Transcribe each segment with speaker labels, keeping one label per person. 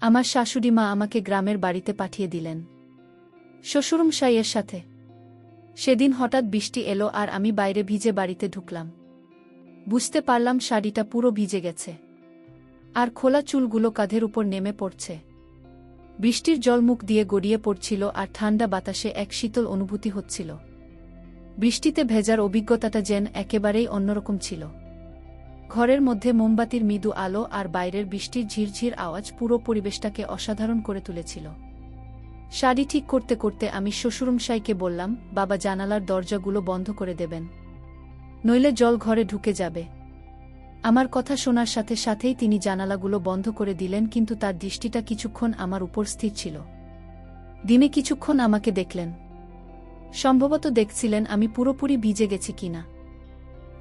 Speaker 1: আমার শাশুড়ি মা আমাকে গ্রামের বাড়িতে পাঠিয়ে দিলেন শ্বশুরমশাইয়ের সাথে। সেদিন হঠাৎ বৃষ্টি এলো আর আমি বাইরে ভিজে বাড়িতে ঢুকলাম। বুঝতে পারলাম শাড়িটা পুরো ভিজে গেছে, আর খোলা চুলগুলো কাঁধের উপর নেমে পড়ছে। বৃষ্টির জল মুখ দিয়ে গড়িয়ে পড়ছিল আর ঠান্ডা বাতাসে এক শীতল অনুভূতি হচ্ছিল। বৃষ্টিতে ভেজার অভিজ্ঞতাটা যেন একেবারেই অন্যরকম ছিল। ঘরের মধ্যে মোমবাতির মৃদু আলো আর বাইরের বৃষ্টির ঝিরঝির আওয়াজ পুরো পরিবেশটাকে অসাধারণ করে তুলেছিল। শাড়ি ঠিক করতে করতে আমি শ্বশুরমশাইকে বললাম, বাবা জানালার দরজাগুলো বন্ধ করে দেবেন, নইলে জল ঘরে ঢুকে যাবে। আমার কথা শোনার সাথে সাথেই তিনি জানালাগুলো বন্ধ করে দিলেন, কিন্তু তার দৃষ্টিটা কিছুক্ষণ আমার উপর স্থির ছিল। দিনে কিছুক্ষণ আমাকে দেখলেন, সম্ভবত দেখছিলেন আমি পুরোপুরি ভিজে গেছি কিনা।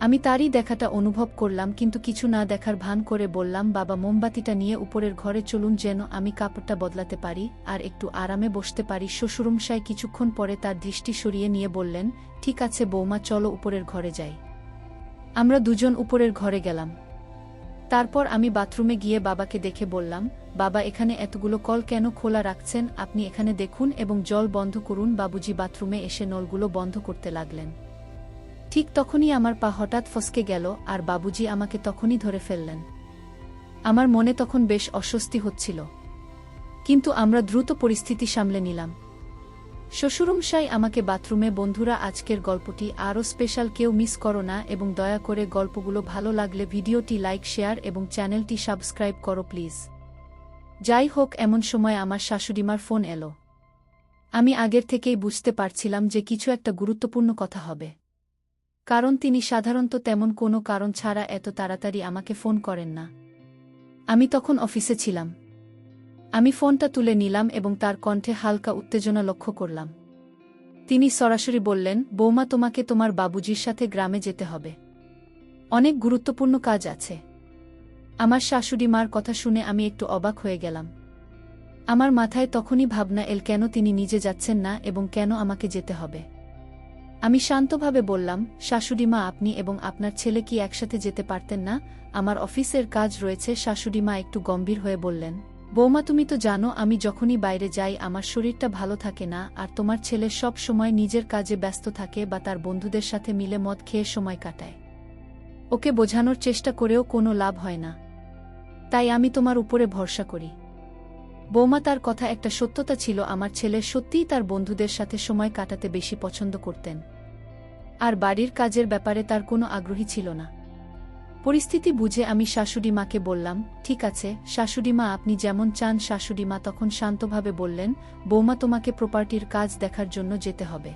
Speaker 1: আমি তারই দেখাটা অনুভব করলাম, কিন্তু কিছু না দেখার ভান করে বললাম, বাবা মোমবাতিটা নিয়ে উপরের ঘরে চলুন, যেন আমি কাপড়টা বদলাতে পারি আর একটু আরামে বসতে পারি। শ্বশুরমশাই কিছুক্ষণ পরে তার দৃষ্টি সরিয়ে নিয়ে বললেন, ঠিক আছে বৌমা, চলো উপরের ঘরে যাই। আমরা দুজন উপরের ঘরে গেলাম। তারপর আমি বাথরুমে গিয়ে বাবাকে দেখে বললাম, বাবা এখানে এতগুলো কল কেন খোলা রাখছেন? আপনি এখানে দেখুন এবং জল বন্ধ করুন। বাবুজি বাথরুমে এসে নলগুলো বন্ধ করতে লাগলেন। ঠিক তখনই আমার পা হঠাৎ ফসকে গেল আর বাবুজি আমাকে তখনই ধরে ফেললেন। আমার মনে তখন বেশ অস্বস্তি হচ্ছিল, কিন্তু আমরা দ্রুত পরিস্থিতি সামলে নিলাম। শ্বশুরমশাই আমাকে বাথরুমে, বন্ধুরা আজকের গল্পটি আরও স্পেশাল, কেউ মিস করো না এবং দয়া করে গল্পগুলো ভালো লাগলে ভিডিওটি লাইক, শেয়ার এবং চ্যানেলটি সাবস্ক্রাইব করো প্লিজ। যাই হোক, এমন সময় আমার শাশুড়িমার ফোন এলো। আমি আগের থেকেই বুঝতে পারছিলাম যে কিছু একটা গুরুত্বপূর্ণ কথা হবে, কারণ তিনি সাধারণত তেমন কোনো কারণ ছাড়া এত তাড়াতাড়ি আমাকে ফোন করেন না। আমি তখন অফিসে ছিলাম। আমি ফোনটা তুলে নিলাম এবং তার কণ্ঠে হালকা উত্তেজনা লক্ষ্য করলাম। তিনি সরাসরি বললেন, বৌমা, তোমাকে তোমার বাবুজির সাথে গ্রামে যেতে হবে, অনেক গুরুত্বপূর্ণ কাজ আছে। আমার শাশুড়ি মার কথা শুনে আমি একটু অবাক হয়ে গেলাম। আমার মাথায় তখনই ভাবনা এল, কেন তিনি নিজে যাচ্ছেন না এবং কেন আমাকে যেতে হবে। আমি শান্তভাবে বললাম, শাশুড়ি মা, আপনি এবং আপনার ছেলে কি একসাথে যেতে পারতেন না? আমার অফিসের কাজ রয়েছে। শাশুড়ি মা একটু গম্ভীর হয়ে বললেন, বৌমা, তুমি তো জানো আমি যখনই বাইরে যাই আমার শরীরটা ভালো থাকে না, আর তোমার ছেলে সব সময় নিজের কাজে ব্যস্ত থাকে বা তার বন্ধুদের সাথে মিলে মদ খেয়ে সময় কাটায়। ওকে বোঝানোর চেষ্টা করেও কোনো লাভ হয় না, তাই আমি তোমার উপরে ভরসা করি। বৌমা, তার কথা একটা সত্যতা ছিল। আমার ছেলে সত্যিই তার বন্ধুদের সাথে সময় কাটাতে বেশি পছন্দ করতেন, আর বাড়ির কাজের ব্যাপারে তার কোনো আগ্রহী ছিল না। পরিস্থিতি বুঝে আমি শাশুড়ি মাকে বললাম, ঠিক আছে শাশুড়ি মা, আপনি যেমন চান। শাশুড়ি মা তখন শান্তভাবে বললেন, বৌমা, তোমাকে প্রপার্টির কাজ দেখার জন্য যেতে হবে,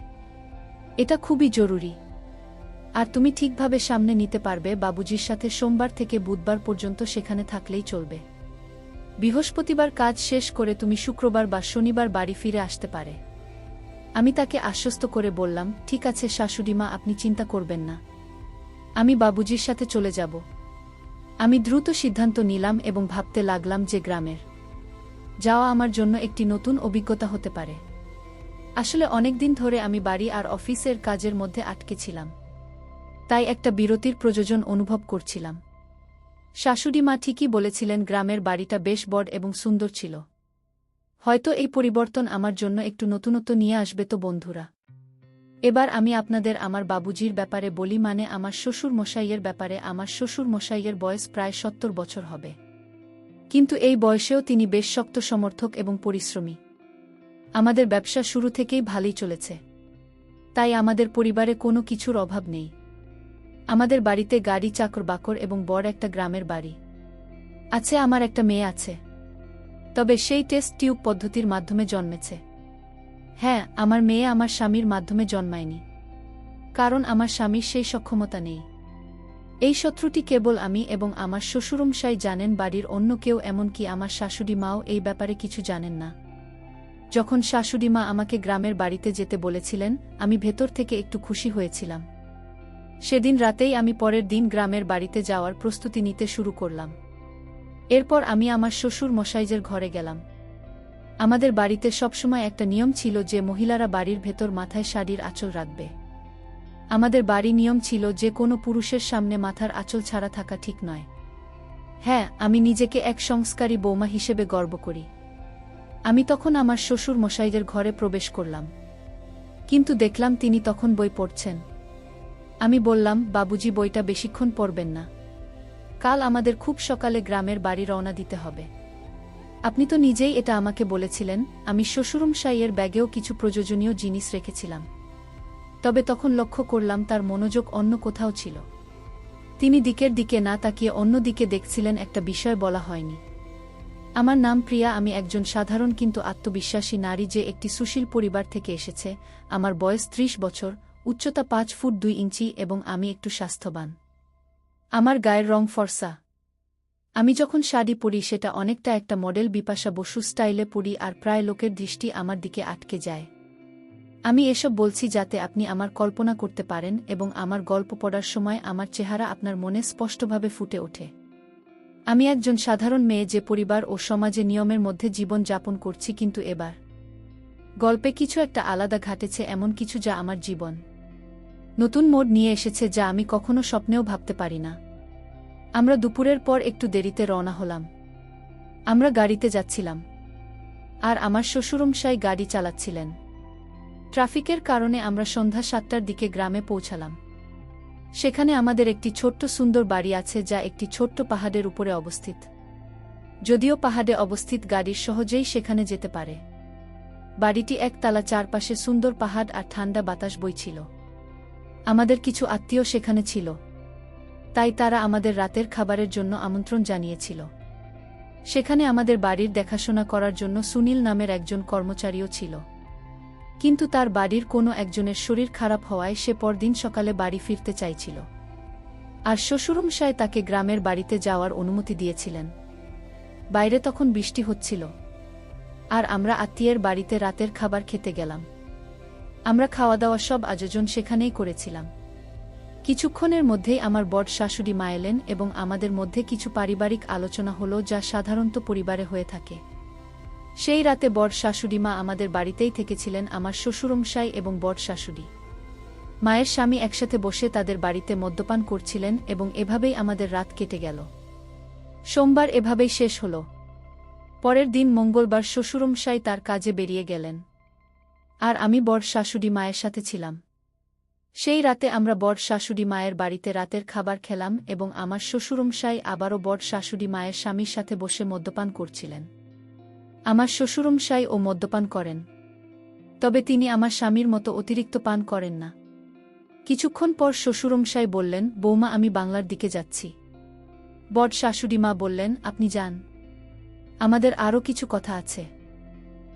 Speaker 1: এটা খুবই জরুরি, আর তুমি ঠিকভাবে সামনে নিতে পারবে বাবুজির সাথে। সোমবার থেকে বুধবার পর্যন্ত সেখানে থাকলেই চলবে। বৃহস্পতিবার কাজ শেষ করে তুমি শুক্রবার বা শনিবার বাড়ি ফিরে আসতে পারে। আমি তাকে আশ্বস্ত করে বললাম, ঠিক আছে শাশুড়ি মা, আপনি চিন্তা করবেন না, আমি বাবুজির সাথে চলে যাব। আমি দ্রুত সিদ্ধান্ত নিলাম এবং ভাবতে লাগলাম যে গ্রামের যাওয়া আমার জন্য একটি নতুন অভিজ্ঞতা হতে পারে। আসলে অনেকদিন ধরে আমি বাড়ি আর অফিসের কাজের মধ্যে আটকে ছিলাম, তাই একটা বিরতির প্রয়োজন অনুভব করছিলাম। শাশুড়ি মা ঠিকই বলেছিলেন, গ্রামের বাড়িটা বেশ বড় এবং সুন্দর ছিল। হয়তো এই পরিবর্তন আমার জন্য একটু নতুনত্ব নিয়ে আসবে। তো বন্ধুরা, এবার আমি আপনাদের আমার বাবুজির ব্যাপারে বলি, মানে আমার শ্বশুর মশাইয়ের ব্যাপারে। আমার শ্বশুর মশাইয়ের বয়স প্রায় ৭০ বছর হবে, কিন্তু এই বয়সেও তিনি বেশ শক্ত সমর্থক এবং পরিশ্রমী। আমাদের ব্যবসা শুরু থেকেই ভালোই চলেছে, তাই আমাদের পরিবারে কোনো কিছুর অভাব নেই। আমাদের বাড়িতে গাড়ি, চাকর বাকর এবং বড় একটা গ্রামের বাড়ি আছে। আমার একটা মেয়ে আছে, তবে সেই টেস্ট টিউব পদ্ধতির মাধ্যমে জন্মেছে। হ্যাঁ, আমার মেয়ে আমার স্বামীর মাধ্যমে জন্মায়নি, কারণ আমার স্বামীর সেই সক্ষমতা নেই। এই শত্রুটি কেবল আমি এবং আমার শ্বশুরমশাই জানেন, বাড়ির অন্য কেউ, এমনকি আমার শাশুড়ি মাও এই ব্যাপারে কিছু জানেন না। যখন শাশুড়ি মা আমাকে গ্রামের বাড়িতে যেতে বলেছিলেন, আমি ভেতর থেকে একটু খুশি হয়েছিলাম। সেদিন রাতেই আমি পরের দিন গ্রামের বাড়িতে যাওয়ার প্রস্তুতি নিতে শুরু করলাম। এরপর আমি আমার শ্বশুর মশাইয়ের ঘরে গেলাম। আমাদের বাড়িতে সবসময় একটা নিয়ম ছিল যে মহিলারা বাড়ির ভেতর মাথায় শাড়ির আঁচল রাখবে। আমাদের বাড়ি নিয়ম ছিল যে কোনো পুরুষের সামনে মাথার আঁচল ছাড়া থাকা ঠিক নয়। হ্যাঁ, আমি নিজেকে এক সংস্কারী বৌমা হিসেবে গর্ব করি। আমি তখন আমার শ্বশুর মশাইদের ঘরে প্রবেশ করলাম, কিন্তু দেখলাম তিনি তখন বই পড়ছেন। আমি বললাম, বাবুজি, বইটা বেশিক্ষণ পড়বেন না, কাল আমাদের খুব সকালে গ্রামের বাড়ি রওনা দিতে হবে। আপনি তো নিজেই এটা আমাকে বলেছিলেন। আমি শ্বশুরমশাইয়ের ব্যাগেও কিছু প্রয়োজনীয় জিনিস রেখেছিলাম, তবে তখন লক্ষ্য করলাম তার মনোযোগ অন্য কোথাও ছিল। তিনি দিকের দিকে না তাকিয়ে অন্য দিকে দেখছিলেন। একটা বিষয় বলা হয়নি। আমার নাম প্রিয়া। আমি একজন সাধারণ কিন্তু আত্মবিশ্বাসী নারী যে একটি সুশীল পরিবার থেকে এসেছে। আমার বয়স ৩০ বছর, উচ্চতা ৫ ফুট ২ ইঞ্চি এবং আমি একটু স্বাস্থ্যবান। আমার গায়ের রং ফর্সা। আমি যখন শাড়ি পরি সেটা অনেকটা একটা মডেল বিপাশা বসু স্টাইলে পরি, আর প্রায় লোকের দৃষ্টি আমার দিকে আটকে যায়। আমি এসব বলছি যাতে আপনি আমার কল্পনা করতে পারেন এবং আমার গল্প পড়ার সময় আমার চেহারা আপনার মনে স্পষ্টভাবে ফুটে ওঠে। আমি একজন সাধারণ মেয়ে যে পরিবার ও সমাজে নিয়মের মধ্যে জীবন যাপন করছি, কিন্তু এবার গল্পে কিছু একটা আলাদা ঘটেছে, এমন কিছু যা আমার জীবন নতুন মোড় নিয়ে এসেছে, যা আমি কখনো স্বপ্নেও ভাবতে পারি না। আমরা দুপুরের পর একটু দেরিতে রওনা হলাম। আমরা গাড়িতে যাচ্ছিলাম, আর আমার শ্বশুরমশাই গাড়ি চালাচ্ছিলেন। ট্রাফিকের কারণে আমরা সন্ধ্যা ৭টার দিকে গ্রামে পৌঁছালাম। সেখানে আমাদের একটি ছোট্ট সুন্দর বাড়ি আছে, যা একটি ছোট্ট পাহাড়ের উপরে অবস্থিত। যদিও পাহাড়ে অবস্থিত, গাড়ির সহজেই সেখানে যেতে পারে। বাড়িটি একতলা, চারপাশে সুন্দর পাহাড় আর ঠান্ডা বাতাস বইছিল। আমাদের কিছু আত্মীয় সেখানে ছিল, তাই তারা আমাদের রাতের খাবারের জন্য আমন্ত্রণ জানিয়েছিল। সেখানে আমাদের বাড়ির দেখাশোনা করার জন্য সুনীল নামের একজন কর্মচারীও ছিল, কিন্তু তার বাড়ির কোনো একজনের শরীর খারাপ হওয়ায় সে পরদিন সকালে বাড়ি ফিরতে চাইছিল, আর শ্বশুরমশাই তাকে গ্রামের বাড়িতে যাওয়ার অনুমতি দিয়েছিলেন। বাইরে তখন বৃষ্টি হচ্ছিল, আর আমরা আত্মীয়ের বাড়িতে রাতের খাবার খেতে গেলাম। আমরা খাওয়া দাওয়া সব আয়োজন সেখানেই করেছিলাম। কিছুক্ষণের মধ্যেই আমার বড় শাশুড়ি মা এলেন এবং আমাদের মধ্যে কিছু পারিবারিক আলোচনা হলো, যা সাধারণত পরিবারে হয়ে থাকে। সেই রাতে বড় শাশুড়িমা আমাদের বাড়িতেই থেকেছিলেন। আমার শ্বশুরমশাই এবং বড় শাশুড়ি মায়ের স্বামী একসাথে বসে তাদের বাড়িতে মদ্যপান করছিলেন, এবং এভাবেই আমাদের রাত কেটে গেল। সোমবার এভাবেই শেষ হল। পরের দিন মঙ্গলবার শ্বশুরমশাই তার কাজে বেরিয়ে গেলেন, আর আমি বড় শাশুড়ি মায়ের সাথে ছিলাম। সেই রাতে আমরা বড় শাশুড়ি মায়ের বাড়িতে রাতের খাবার খেলাম, এবং আমার শ্বশুরমশাই আবারও বড় শাশুড়ি মায়ের স্বামীর সাথে বসে মদ্যপান করছিলেন। আমার শ্বশুরমশাই ও মদ্যপান করেন, তবে তিনি আমার স্বামীর মতো অতিরিক্ত পান করেন না। কিছুক্ষণ পর শ্বশুরমশাই বললেন, বৌমা, আমি বাংলার দিকে যাচ্ছি। বড় শাশুড়ি মা বললেন, আপনি যান, আমাদের আরও কিছু কথা আছে।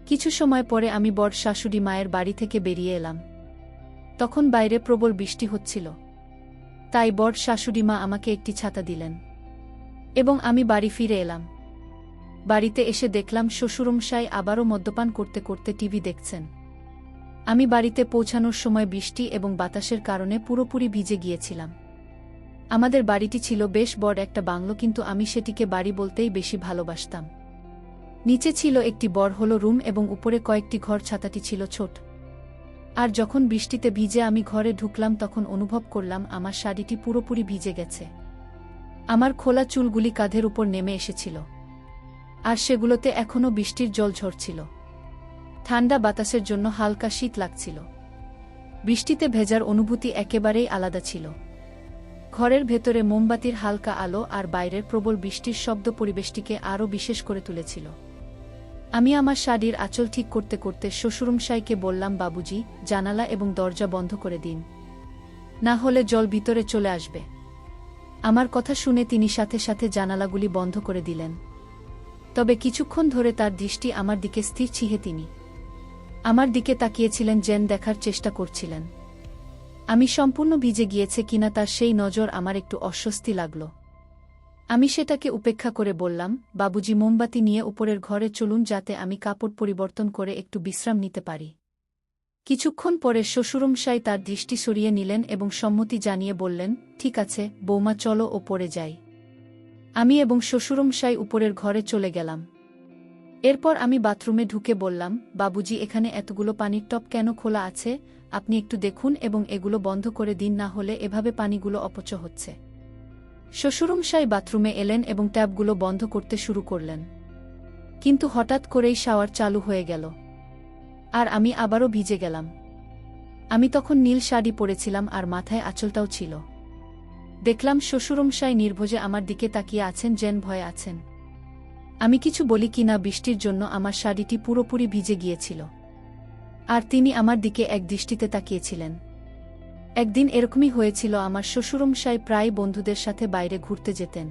Speaker 1: কিছু সময় পরে আমি বড় শাশুড়ি মায়ের বাড়ি থেকে বেরিয়ে এলাম। তখন বাইরে প্রবল বৃষ্টি হচ্ছিল, তাই বড় শাশুড়ি মা আমাকে একটি ছাতা দিলেন, এবং আমি বাড়ি ফিরে এলাম। বাড়িতে এসে দেখলাম শ্বশুরমশাই আবারও মদ্যপান করতে করতে টিভি দেখছেন। আমি বাড়িতে পৌঁছানোর সময় বৃষ্টি এবং বাতাসের কারণে পুরোপুরি ভিজে গিয়েছিলাম। আমাদের বাড়িটি ছিল বেশ বড় একটা বাংলো, কিন্তু আমি সেটিকে বাড়ি বলতেই বেশি ভালোবাসতাম। নিচে ছিল একটি বড় হলো রুম এবং উপরে কয়েকটি ঘর। ছাতাটি ছিল ছোট, আর যখন বৃষ্টিতে ভিজে আমি ঘরে ঢুকলাম তখন অনুভব করলাম আমার শাড়িটি পুরোপুরি ভিজে গেছে। আমার খোলা চুলগুলি কাঁধের উপর নেমে এসেছিল, আর সেগুলোতে এখনও বৃষ্টির জল ঝরছিল। ঠান্ডা বাতাসের জন্য হালকা শীত লাগছিল। বৃষ্টিতে ভেজার অনুভূতি একেবারেই আলাদা ছিল। ঘরের ভেতরে মোমবাতির হালকা আলো আর বাইরের প্রবল বৃষ্টির শব্দ পরিবেশটিকে আরও বিশেষ করে তুলেছিল। আমি আমার শাড়ির আঁচল ঠিক করতে করতে শ্বশুরমশাইকে বললাম, বাবুজি, জানালা এবং দরজা বন্ধ করে দিন, না হলে জল ভিতরে চলে আসবে। আমার কথা শুনে তিনি সাথে সাথে জানালাগুলি বন্ধ করে দিলেন, তবে কিছুক্ষণ ধরে তার দৃষ্টি আমার দিকে স্থির ছিল। তিনি আমার দিকে তাকিয়েছিলেন, যেন দেখার চেষ্টা করছিলেন আমি সম্পূর্ণ ভিজে গিয়েছে কিনা। তার সেই নজর আমার একটু অস্বস্তি লাগল। আমি সেটাকে উপেক্ষা করে বললাম, বাবুজি, মোমবাতি নিয়ে উপরের ঘরে চলুন, যাতে আমি কাপড় পরিবর্তন করে একটু বিশ্রাম নিতে পারি। কিছুক্ষণ পরে শ্বশুরমশাই তার দৃষ্টি সরিয়ে নিলেন এবং সম্মতি জানিয়ে বললেন, ঠিক আছে বৌমা, চলো ও পড়ে যাই। আমি এবং শ্বশুরমশাই উপরের ঘরে চলে গেলাম। এরপর আমি বাথরুমে ঢুকে বললাম, বাবুজি, এখানে এতগুলো পানির টব কেন খোলা আছে? আপনি একটু দেখুন এবং এগুলো বন্ধ করে দিন, না হলে এভাবে পানিগুলো অপচয় হচ্ছে। শ্বশুরমশাই বাথরুমে এলেন এবং ট্যাপগুলো বন্ধ করতে শুরু করলেন। কিন্তু হঠাৎ করেই শাওয়ার চালু হয়ে গেল। আর আমি আবারও ভিজে গেলাম। আমি তখন নীল শাড়ি পরেছিলাম আর মাথায় আঁচলটাও ছিল। দেখলাম শ্বশুরমশাই নির্ভয়ে আমার দিকে তাকিয়ে আছেন, যেন ভয়ে আছেন। আমি কিছু বলি কিনা বৃষ্টির জন্য আমার শাড়িটি পুরোপুরি ভিজে গিয়েছিল। আর তিনি আমার দিকে এক দৃষ্টিতে তাকিয়েছিলেন। একদিন এরকমই হয়েছিল, আমার শ্বশুরমশাই প্রায় বন্ধুদের সাথে বাইরে ঘুরতে যেতেন।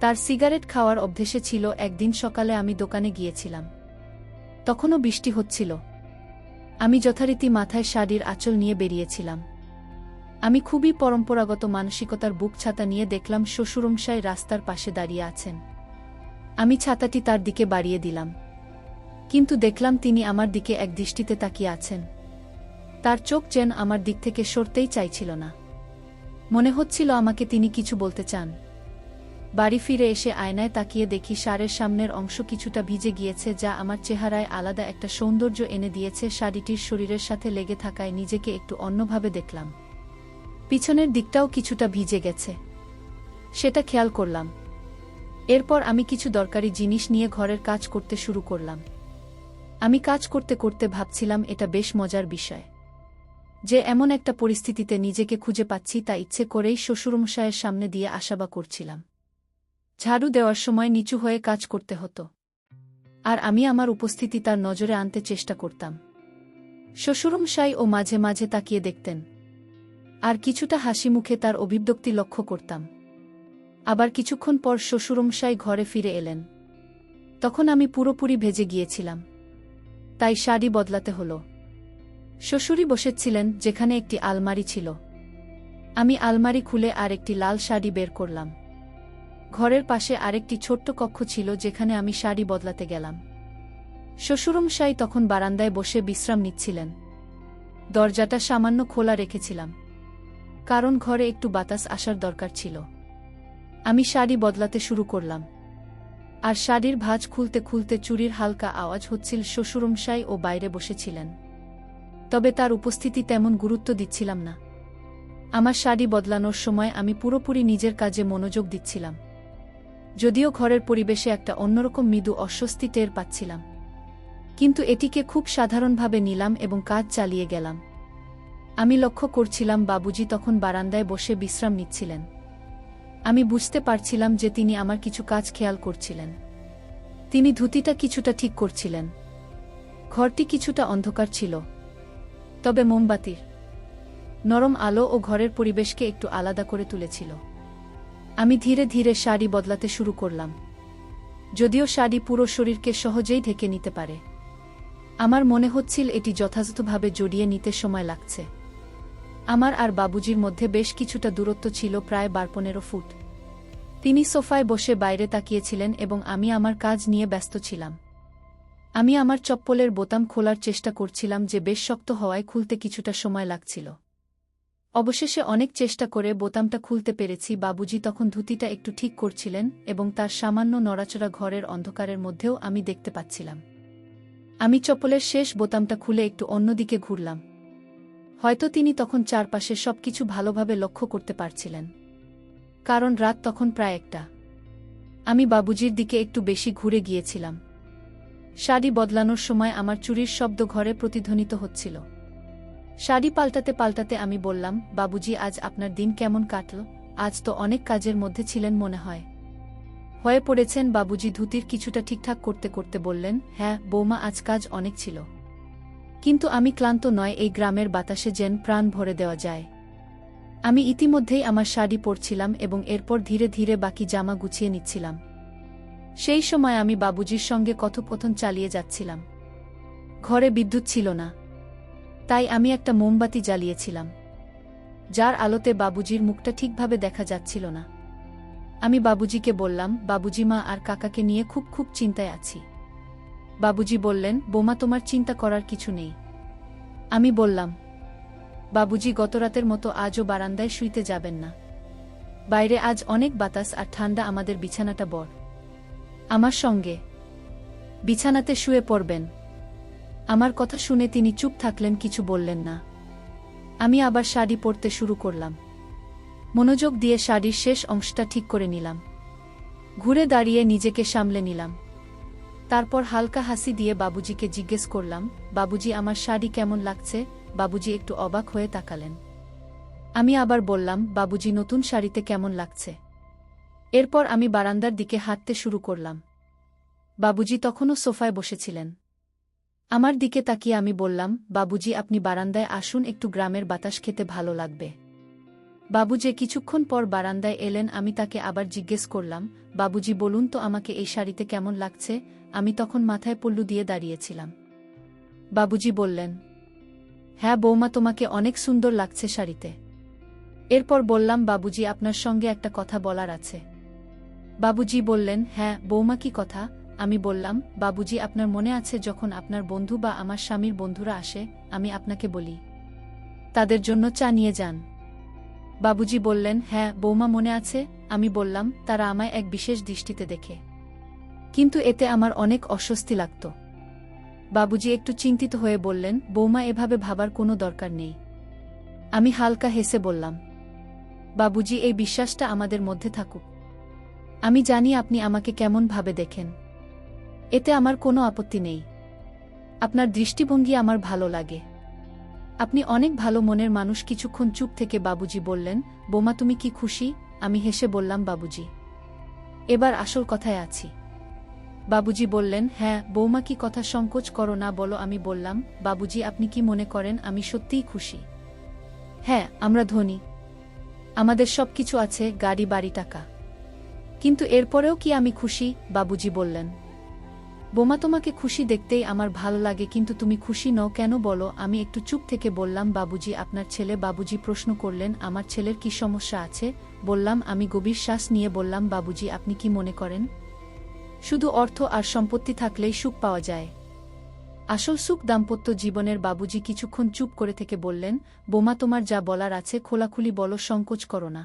Speaker 1: তার সিগারেট খাওয়ার অভ্যেসে ছিল। একদিন সকালে আমি দোকানে গিয়েছিলাম। তখনও বৃষ্টি হচ্ছিল। আমি যথারীতি মাথায় শাড়ির আঁচল নিয়ে বেরিয়েছিলাম। আমি খুবই পরম্পরাগত মানসিকতার বুক ছাতা নিয়ে দেখলাম শ্বশুরমশাই রাস্তার পাশে দাঁড়িয়ে আছেন। আমি ছাতাটি তার দিকে বাড়িয়ে দিলাম। কিন্তু দেখলাম তিনি আমার দিকে এক দৃষ্টিতে তাকিয়ে আছেন। তার চোখ যেন আমার দিক থেকে সরতেই চাইছিল না। মনে হচ্ছিল আমাকে তিনি কিছু বলতে চান। বাড়ি ফিরে এসে আয়নায় তাকিয়ে দেখি শাড়ির সামনের অংশ কিছুটা ভিজে গিয়েছে, যা আমার চেহারায় আলাদা একটা সৌন্দর্য এনে দিয়েছে। শাড়িটির শরীরের সাথে লেগে থাকায় নিজেকে একটু অন্যভাবে দেখলাম। পিছনের দিকটাও কিছুটা ভিজে গেছে, সেটা খেয়াল করলাম। এরপর আমি কিছু দরকারি জিনিস নিয়ে ঘরের কাজ করতে শুরু করলাম। আমি কাজ করতে করতে ভাবছিলাম, এটা বেশ মজার বিষয় যে এমন একটা পরিস্থিতিতে নিজেকে খুঁজে পাচ্ছি, তা ইচ্ছে করেই শ্বশুরমশায়ের সামনে দিয়ে আশাবা করছিলাম। ঝাড়ু দেওয়ার সময় নিচু হয়ে কাজ করতে হতো, আর আমি আমার উপস্থিতি তার নজরে আনতে চেষ্টা করতাম। শ্বশুরমশাই ও মাঝে মাঝে তাকিয়ে দেখতেন, আর কিছুটা হাসি মুখে তার অভিব্যক্তি লক্ষ্য করতাম। আবার কিছুক্ষণ পর শ্বশুরমশাই ঘরে ফিরে এলেন। তখন আমি পুরোপুরি ভেজে গিয়েছিলাম, তাই শাড়ি বদলাতে হলো। শ্বশুরই বসেছিলেন যেখানে একটি আলমারি ছিল। আমি আলমারি খুলে আর একটি লাল শাড়ি বের করলাম। ঘরের পাশে আরেকটি ছোট্ট কক্ষ ছিল যেখানে আমি শাড়ি বদলাতে গেলাম। শ্বশুরমশাই তখন বারান্দায় বসে বিশ্রাম নিচ্ছিলেন। দরজাটা সামান্য খোলা রেখেছিলাম, কারণ ঘরে একটু বাতাস আসার দরকার ছিল। আমি শাড়ি বদলাতে শুরু করলাম, আর শাড়ির ভাঁজ খুলতে খুলতে চুরির হালকা আওয়াজ হচ্ছিল। শ্বশুরমশাই ও বাইরে বসেছিলেন, তবে তার উপস্থিতি তেমন গুরুত্ব দিচ্ছিলাম না। আমার শাড়ি বদলানোর সময় আমি পুরোপুরি নিজের কাজে মনোযোগ দিচ্ছিলাম, যদিও ঘরের পরিবেশে একটা অন্যরকম মৃদু অস্বস্তি টের পাচ্ছিলাম। কিন্তু এটিকে খুব সাধারণভাবে নিলাম এবং কাজ চালিয়ে গেলাম। আমি লক্ষ্য করছিলাম বাবুজি তখন বারান্দায় বসে বিশ্রাম নিচ্ছিলেন। আমি বুঝতে পারছিলাম যে তিনি আমার কিছু কাজ খেয়াল করছিলেন। তিনি ধুতিটা কিছুটা ঠিক করছিলেন। ঘরটি কিছুটা অন্ধকার ছিল, তবে মোমবাতির নরম আলো ও ঘরের পরিবেশকে একটু আলাদা করে তুলেছিল। আমি ধীরে ধীরে শাড়ি বদলাতে শুরু করলাম, যদিও শাড়ি পুরো শরীরকে সহজেই ঢেকে নিতে পারে। আমার মনে হচ্ছিল এটি যথাযথভাবে জড়িয়ে নিতে সময় লাগছে। আমার আর বাবুজির মধ্যে বেশ কিছুটা দূরত্ব ছিল, প্রায় 12-15 ফুট। তিনি সোফায় বসে বাইরে তাকিয়েছিলেন এবং আমি আমার কাজ নিয়ে ব্যস্ত ছিলাম। আমি আমার চপ্পলের বোতাম খোলার চেষ্টা করছিলাম, যে বেশ শক্ত হওয়ায় খুলতে কিছুটা সময় লাগছিল। অবশেষে অনেক চেষ্টা করে বোতামটা খুলতে পেরেছি। বাবুজি তখন ধুতিটা একটু ঠিক করছিলেন এবং তার সামান্য নড়াচড়া ঘরের অন্ধকারের মধ্যেও আমি দেখতে পাচ্ছিলাম। আমি চপ্পলের শেষ বোতামটা খুলে একটু অন্যদিকে ঘুরলাম। হয়তো তিনি তখন চারপাশে সবকিছু ভালোভাবে লক্ষ্য করতে পারছিলেন, কারণ রাত তখন প্রায় 1টা। আমি বাবুজির দিকে একটু বেশি ঘুরে গিয়েছিলাম। শাড়ি বদলানোর সময় আমার চুরির শব্দ ঘরে প্রতিধ্বনিত হচ্ছিল। শাড়ি পাল্টাতে পাল্টাতে আমি বললাম, বাবুজি, আজ আপনার দিন কেমন কাটল? আজ তো অনেক কাজের মধ্যে ছিলেন মনে হয়। হয়ে পড়েছেন? বাবুজি ধুতির কিছুটা ঠিকঠাক করতে করতে বললেন, হ্যাঁ বৌমা, আজ কাজ অনেক ছিল, কিন্তু আমি ক্লান্ত নয়। এই গ্রামের বাতাসে যেন প্রাণ ভরে দেওয়া যায়। আমি ইতিমধ্যেই আমার শাড়ি পরছিলাম এবং এরপর ধীরে ধীরে বাকি জামা গুছিয়ে নিচ্ছিলাম। সেই সময় আমি বাবুজির সঙ্গে কথোপকথন চালিয়ে যাচ্ছিলাম। ঘরে বিদ্যুৎ ছিল না, তাই আমি একটা মোমবাতি জ্বালিয়েছিলাম, যার আলোতে বাবুজির মুখটা ঠিকভাবে দেখা যাচ্ছিল না। আমি বাবুজিকে বললাম, বাবুজি, মা আর কাকাকে নিয়ে খুব খুব চিন্তায় আছি। বাবুজি বললেন, বোমা, তোমার চিন্তা করার কিছু নেই। আমি বললাম, বাবুজি, গতরাতের মতো আজও বারান্দায় শুইতে যাবেন না? বাইরে আজ অনেক বাতাস আর ঠান্ডা। আমাদের বিছানাটা বড়, আমার সঙ্গে বিছানাতে শুয়ে পড়বেন। আমার কথা শুনে তিনি চুপ থাকলেন, কিছু বললেন না। আমি আবার শাড়ি পরতে শুরু করলাম। মনোযোগ দিয়ে শাড়ির শেষ অংশটা ঠিক করে নিলাম। ঘুরে দাঁড়িয়ে নিজেকে সামলে নিলাম। তারপর হালকা হাসি দিয়ে বাবুজিকে জিজ্ঞেস করলাম, বাবুজি আমার শাড়ি কেমন লাগছে? বাবুজি একটু অবাক হয়ে তাকালেন। আমি আবার বললাম, বাবুজি নতুন শাড়িতে কেমন লাগছে? এরপর আমি বারান্দার দিকে হাঁটতে শুরু করলাম। বাবুজি তখনও সোফায় বসেছিলেন। আমার দিকে তাকিয়ে আমি বললাম, বাবুজি আপনি বারান্দায় আসুন, একটু গ্রামের বাতাস খেতে ভালো লাগবে। বাবুজি কিছুক্ষণ পর বারান্দায় এলেন। আমি তাকে আবার জিজ্ঞেস করলাম, বাবুজি বলুন তো আমাকে এই শাড়িতে কেমন লাগছে? আমি তখন মাথায় পল্লু দিয়ে দাঁড়িয়েছিলাম। বাবুজি বললেন, হ্যাঁ বৌমা, তোমাকে অনেক সুন্দর লাগছে শাড়িতে। এরপর বললাম, বাবুজি আপনার সঙ্গে একটা কথা বলার আছে। বাবুজি বললেন, হ্যাঁ বৌমা, কি কথা? আমি বললাম, বাবুজি আপনার মনে আছে যখন আপনার বন্ধু বা আমার স্বামীর বন্ধুরা আসে, আমি আপনাকে বলি তাদের জন্য চা নিয়ে যান? বাবুজি বললেন, হ্যাঁ বৌমা মনে আছে। আমি বললাম, তারা আমায় এক বিশেষ দৃষ্টিতে দেখে, কিন্তু এতে আমার অনেক অস্বস্তি লাগত। বাবুজি একটু চিন্তিত হয়ে বললেন, বৌমা এভাবে ভাবার কোনো দরকার নেই। আমি হালকা হেসে বললাম, বাবুজি এই বিশ্বাসটা আমাদের মধ্যে থাকুক। আমি জানি আপনি আমাকে কেমন ভাবে দেখেন, এতে আমার কোনো আপত্তি নেই। আপনার দৃষ্টিভঙ্গি আমার ভালো লাগে। আপনি অনেক ভালো মনের মানুষ। কিছুক্ষণ চুপ থেকে বাবুজি বললেন, বৌমা তুমি কি খুশি? আমি হেসে বললাম, বাবুজি এবার আসল কথায় আছি। বাবুজি বললেন, হ্যাঁ বৌমা, কি কথা, সংকোচ করো না, বলো। আমি বললাম, বাবুজি আপনি কি মনে করেন আমি সত্যিই খুশি? হ্যাঁ, আমরা ধনী, আমাদের সব কিছু আছে, গাড়ি বাড়ি টাকা, কিন্তু এরপরেও কি আমি খুশি? বাবুজি বললেন, বোমা তোমাকে খুশি দেখতেই আমার ভালো লাগে, কিন্তু তুমি খুশি নও কেন বলো? আমি একটু চুপ থেকে বললাম, বাবুজি আপনার ছেলে। বাবুজি প্রশ্ন করলেন, আমার ছেলের কি সমস্যা আছে? বললাম। আমি গভীর শ্বাস নিয়ে বললাম, বাবুজি আপনি কি মনে করেন শুধু অর্থ আর সম্পত্তি থাকলেই সুখ পাওয়া যায়? আসল সুখ দাম্পত্য জীবনের। বাবুজি কিছুক্ষণ চুপ করে থেকে বললেন, বোমা তোমার যা বলার আছে খোলাখুলি বলো, সংকোচ করো না।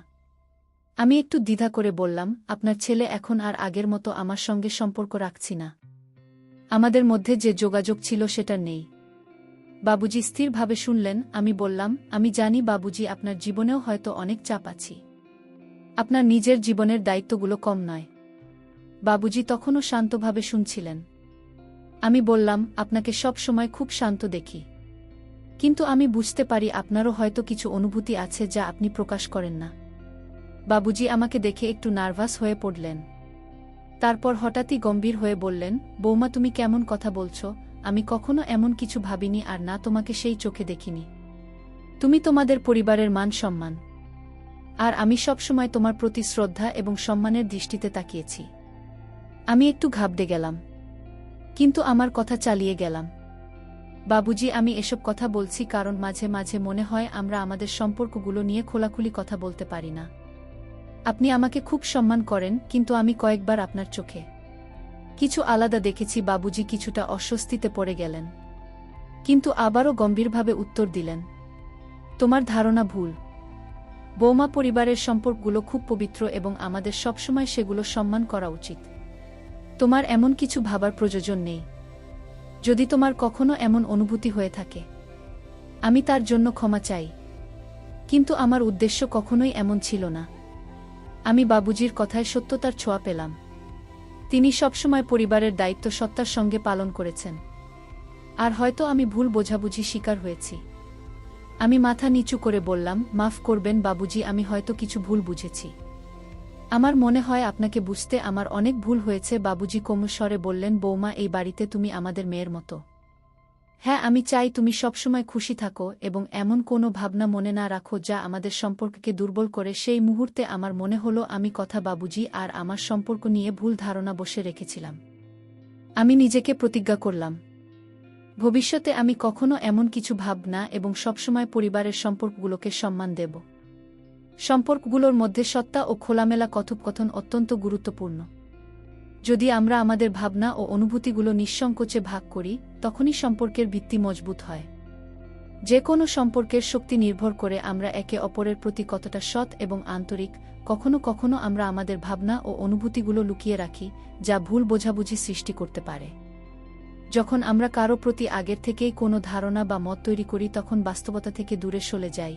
Speaker 1: আমি একটু দ্বিধা করে বললাম, আপনার ছেলে এখন আর আগের মতো আমার সঙ্গে সম্পর্ক রাখছি না, আমাদের মধ্যে যে যোগাযোগ ছিল সেটা নেই। বাবুজি স্থিরভাবে শুনলেন। আমি বললাম, আমি জানি বাবুজি, আপনার জীবনেও হয়তো অনেক চাপ আছে, আপনার নিজের জীবনের দায়িত্বগুলো কম নয়। বাবুজি তখনও শান্তভাবে শুনছিলেন। আমি বললাম, আপনাকে সব সময় খুব শান্ত দেখি, কিন্তু আমি বুঝতে পারি আপনারও হয়তো কিছু অনুভূতি আছে যা আপনি প্রকাশ করেন না। বাবুজি আমাকে দেখে একটু নার্ভাস হয়ে পড়লেন। তারপর হঠাৎই গম্ভীর হয়ে বললেন, বৌমা তুমি কেমন কথা বলছো? আমি কখনো এমন কিছু ভাবিনি, আর না তোমাকে সেই চোখে দেখিনি। তুমি তোমাদের পরিবারের মান সম্মান, আর আমি সবসময় তোমার প্রতি শ্রদ্ধা এবং সম্মানের দৃষ্টিতে তাকিয়েছি। আমি একটু ঘাবড়ে গেলাম, কিন্তু আমার কথা চালিয়ে গেলাম। বাবুজি আমি এসব কথা বলছি কারণ মাঝে মাঝে মনে হয় আমরা আমাদের সম্পর্কগুলো নিয়ে খোলাখুলি কথা বলতে পারি না। আপনি আমাকে খুব সম্মান করেন, কিন্তু আমি কয়েকবার আপনার চোখে কিছু আলাদা দেখেছি। বাবুজি কিছুটা অস্বস্তিতে পড়ে গেলেন, কিন্তু আবারও গম্ভীরভাবে উত্তর দিলেন, তোমার ধারণা ভুল বৌমা, পরিবারের সম্পর্কগুলো খুব পবিত্র এবং আমাদের সবসময় সেগুলো সম্মান করা উচিত। তোমার এমন কিছু ভাবার প্রয়োজন নেই। যদি তোমার কখনো এমন অনুভূতি হয়ে থাকে, আমি তার জন্য ক্ষমা চাই, কিন্তু আমার উদ্দেশ্য কখনোই এমন ছিল না। আমি বাবুজির কথায় সত্যতার ছোঁয়া পেলাম। তিনি সবসময় পরিবারের দায়িত্ব সত্তার সঙ্গে পালন করেছেন, আর হয়তো আমি ভুল বোঝাবুঝি শিকার হয়েছি। আমি মাথা নিচু করে বললাম, মাফ করবেন বাবুজি, আমি হয়তো কিছু ভুল বুঝেছি। আমার মনে হয় আপনাকে বুঝতে আমার অনেক ভুল হয়েছে। বাবুজি কোমল স্বরে বললেন, বৌমা এই বাড়িতে তুমি আমাদের মেয়ের মতো। হ্যাঁ, আমি চাই তুমি সবসময় খুশি থাকো এবং এমন কোনো ভাবনা মনে না রাখো যা আমাদের সম্পর্ককে দুর্বল করে। সেই মুহূর্তে আমার মনে হলো আমি কথা বাবুজি আর আমার সম্পর্ক নিয়ে ভুল ধারণা বসে রেখেছিলাম। আমি নিজেকে প্রতিজ্ঞা করলাম, ভবিষ্যতে আমি কখনো এমন কিছু ভাব না এবং সবসময় পরিবারের সম্পর্কগুলোকে সম্মান দেব। সম্পর্কগুলোর মধ্যে সত্তা ও খোলামেলা কথোপকথন অত্যন্ত গুরুত্বপূর্ণ। যদি আমরা আমাদের ভাবনা ও অনুভূতিগুলো নিঃসংকোচে ভাগ করি, তখনই সম্পর্কের ভিত্তি মজবুত হয়। যে কোনো সম্পর্কের শক্তি নির্ভর করে আমরা একে অপরের প্রতি কতটা সৎ এবং আন্তরিক। কখনো কখনো আমরা আমাদের ভাবনা ও অনুভূতিগুলো লুকিয়ে রাখি, যা ভুল বোঝাবুঝি সৃষ্টি করতে পারে। যখন আমরা কারো প্রতি আগের থেকেই কোনো ধারণা বা মত তৈরি করি, তখন বাস্তবতা থেকে দূরে সরে যাই।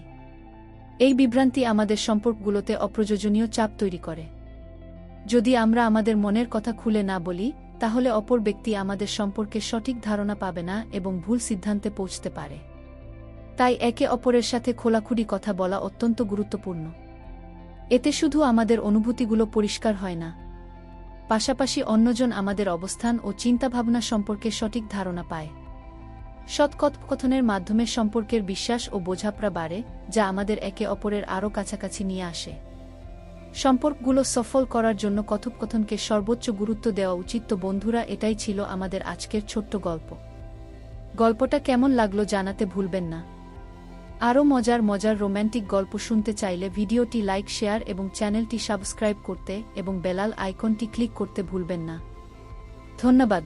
Speaker 1: এই বিভ্রান্তি আমাদের সম্পর্কগুলোতে অপ্রয়োজনীয় চাপ তৈরি করে। যদি আমরা আমাদের মনের কথা খুলে না বলি, তাহলে অপর ব্যক্তি আমাদের সম্পর্কে সঠিক ধারণা পাবে না এবং ভুল সিদ্ধান্তে পৌঁছতে পারে। তাই একে অপরের সাথে খোলাখুলি কথা বলা অত্যন্ত গুরুত্বপূর্ণ। এতে শুধু আমাদের অনুভূতিগুলো পরিষ্কার হয় না, পাশাপাশি অন্যজন আমাদের অবস্থান ও চিন্তাভাবনা সম্পর্কে সঠিক ধারণা পায়। সৎ কথোপকথনের মাধ্যমে সম্পর্কের বিশ্বাস ও বোঝাপড়া বাড়ে, যা আমাদের একে অপরের আরও কাছাকাছি নিয়ে আসে। সম্পর্কগুলো সফল করার জন্য কথোপকথনকে সর্বোচ্চ গুরুত্ব দেওয়া উচিত। তো বন্ধুরা, এটাই ছিল আমাদের আজকের ছোট্ট গল্প। গল্পটা কেমন লাগলো জানাতে ভুলবেন না। আরও মজার মজার রোম্যান্টিক গল্প শুনতে চাইলে ভিডিওটি লাইক, শেয়ার এবং চ্যানেলটি সাবস্ক্রাইব করতে এবং বেল আইকনটি ক্লিক করতে ভুলবেন না। ধন্যবাদ।